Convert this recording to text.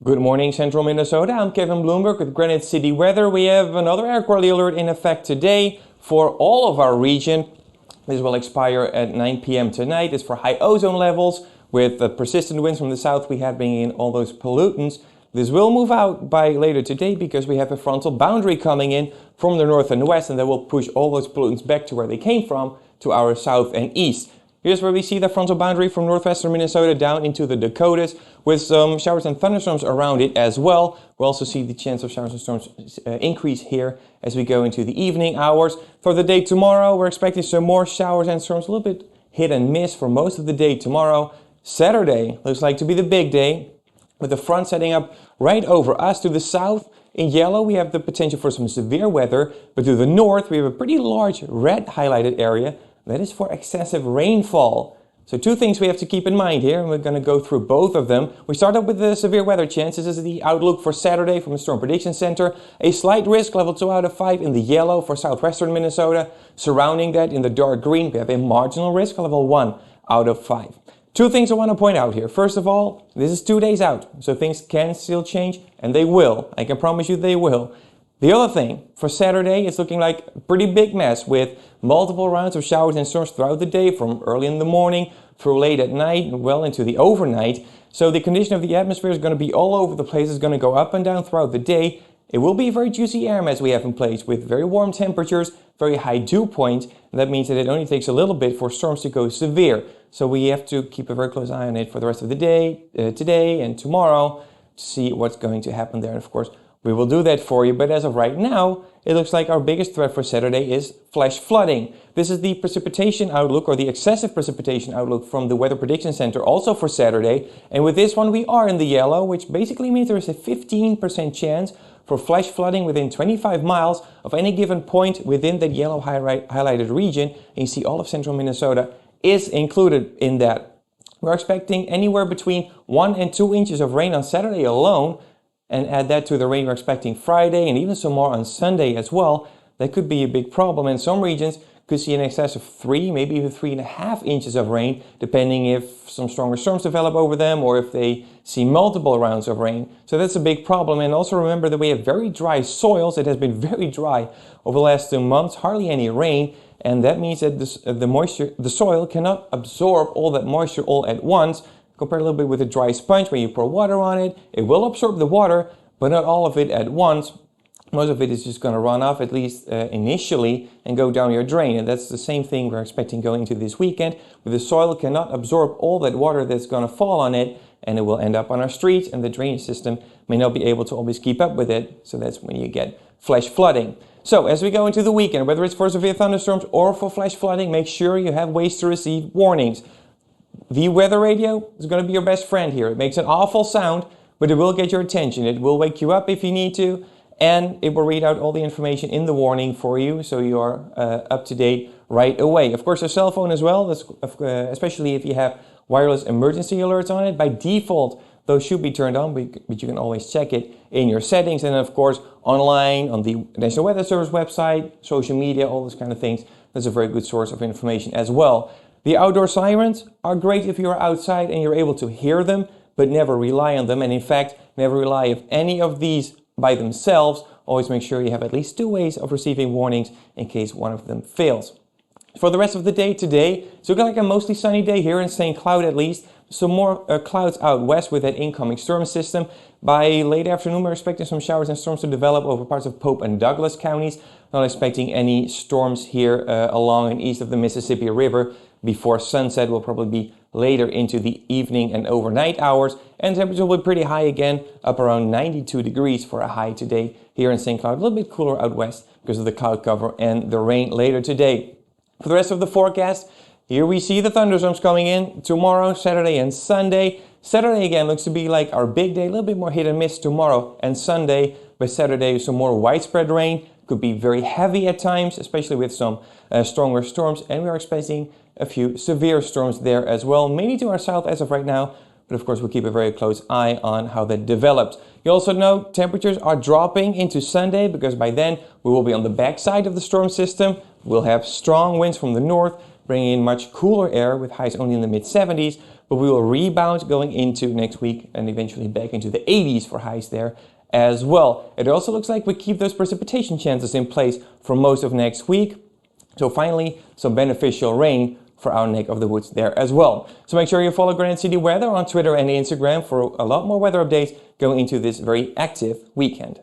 Good morning, Central Minnesota. I'm Kevin Bloomberg with Granite City Weather. We have another air quality alert in effect today for all of our region. This will expire at 9 p.m. tonight. It's for high ozone levels with the persistent winds from the south we had bringing in all those pollutants. This will move out by later today because we have a frontal boundary coming in from the north and west, and that will push all those pollutants back to where they came from, to our south and east. Here's where we see the frontal boundary from northwestern Minnesota down into the Dakotas with some showers and thunderstorms around it as well. We'll also see the chance of showers and storms increase here as we go into the evening hours. For the day tomorrow, we're expecting some more showers and storms, a little bit hit and miss for most of the day tomorrow. Saturday looks like to be the big day with the front setting up right over us to the south. In yellow, we have the potential for some severe weather, but to the north, we have a pretty large red highlighted area. That is for excessive rainfall. So two things we have to keep in mind here, and we're going to go through both of them. We start up with the severe weather chances. This is the outlook for Saturday from the Storm Prediction Center. A slight risk, level 2 out of 5 in the yellow for southwestern Minnesota. Surrounding that in the dark green, we have a marginal risk, level 1 out of 5. Two things I want to point out here. First of all, this is 2 days out, so things can still change, and they will. I can promise you they will. The other thing, for Saturday, it's looking like a pretty big mess with multiple rounds of showers and storms throughout the day from early in the morning through late at night and well into the overnight. So the condition of the atmosphere is going to be all over the place. It's going to go up and down throughout the day. It will be a very juicy air mass we have in place with very warm temperatures, very high dew point. And that means that it only takes a little bit for storms to go severe. So we have to keep a very close eye on it for the rest of the day, today and tomorrow, to see what's going to happen there. And of course, we will do that for you, but as of right now, it looks like our biggest threat for Saturday is flash flooding. This is the precipitation outlook, or the excessive precipitation outlook from the Weather Prediction Center, also for Saturday. And with this one, we are in the yellow, which basically means there is a 15% chance for flash flooding within 25 miles of any given point within that yellow highlighted region. And you see all of central Minnesota is included in that. We're expecting anywhere between 1 and 2 inches of rain on Saturday alone. And add that to the rain we're expecting Friday and even some more on Sunday as well. That could be a big problem. And some regions could see an excess of 3, maybe even 3.5 inches of rain, depending if some stronger storms develop over them or if they see multiple rounds of rain. So that's a big problem. And also remember that we have very dry soils. It has been very dry over the last 2 months, hardly any rain. And that means that the soil cannot absorb all that moisture all at once. Compare a little bit with a dry sponge. When you pour water on it, it will absorb the water, but not all of it at once. Most of it is just going to run off, at least initially, and go down your drain. And that's the same thing we're expecting going into this weekend, where the soil cannot absorb all that water that's going to fall on it, and it will end up on our streets, and the drainage system may not be able to always keep up with it. So that's when you get flash flooding. So as we go into the weekend, whether it's for severe thunderstorms or for flash flooding, make sure you have ways to receive warnings. The weather radio is going to be your best friend here. It makes an awful sound, but it will get your attention. It will wake you up if you need to, and it will read out all the information in the warning for you, so you are up to date right away. Of course, your cell phone as well, especially if you have wireless emergency alerts on it. By default, those should be turned on, but you can always check it in your settings. And of course, online, on the National Weather Service website, social media, all those kind of things. That's a very good source of information as well. The outdoor sirens are great if you're outside and you're able to hear them, but never rely on them. And in fact, never rely on any of these by themselves. Always make sure you have at least 2 ways of receiving warnings in case one of them fails. For the rest of the day today, it's looking like a mostly sunny day here in St. Cloud at least. Some more clouds out west with that incoming storm system. By late afternoon, we're expecting some showers and storms to develop over parts of Pope and Douglas counties. Not expecting any storms here along and east of the Mississippi River. Before sunset will probably be later into the evening and overnight hours. And temperature will be pretty high again, up around 92 degrees for a high today here in St. Cloud. A little bit cooler out west because of the cloud cover and the rain later today. For the rest of the forecast, here we see the thunderstorms coming in tomorrow, Saturday and Sunday. Saturday again looks to be like our big day, a little bit more hit and miss tomorrow and Sunday. But Saturday, some more widespread rain. Could be very heavy at times, especially with some stronger storms. And we are expecting a few severe storms there as well, mainly to our south as of right now. But of course, we'll keep a very close eye on how that develops. You also know temperatures are dropping into Sunday because by then we will be on the backside of the storm system. We'll have strong winds from the north, bringing in much cooler air with highs only in the mid-70s. but we will rebound going into next week and eventually back into the 80s for highs there as well. It also looks like we keep those precipitation chances in place for most of next week. So finally, some beneficial rain for our neck of the woods there as well. So make sure you follow Granite City Weather on Twitter and Instagram for a lot more weather updates going into this very active weekend.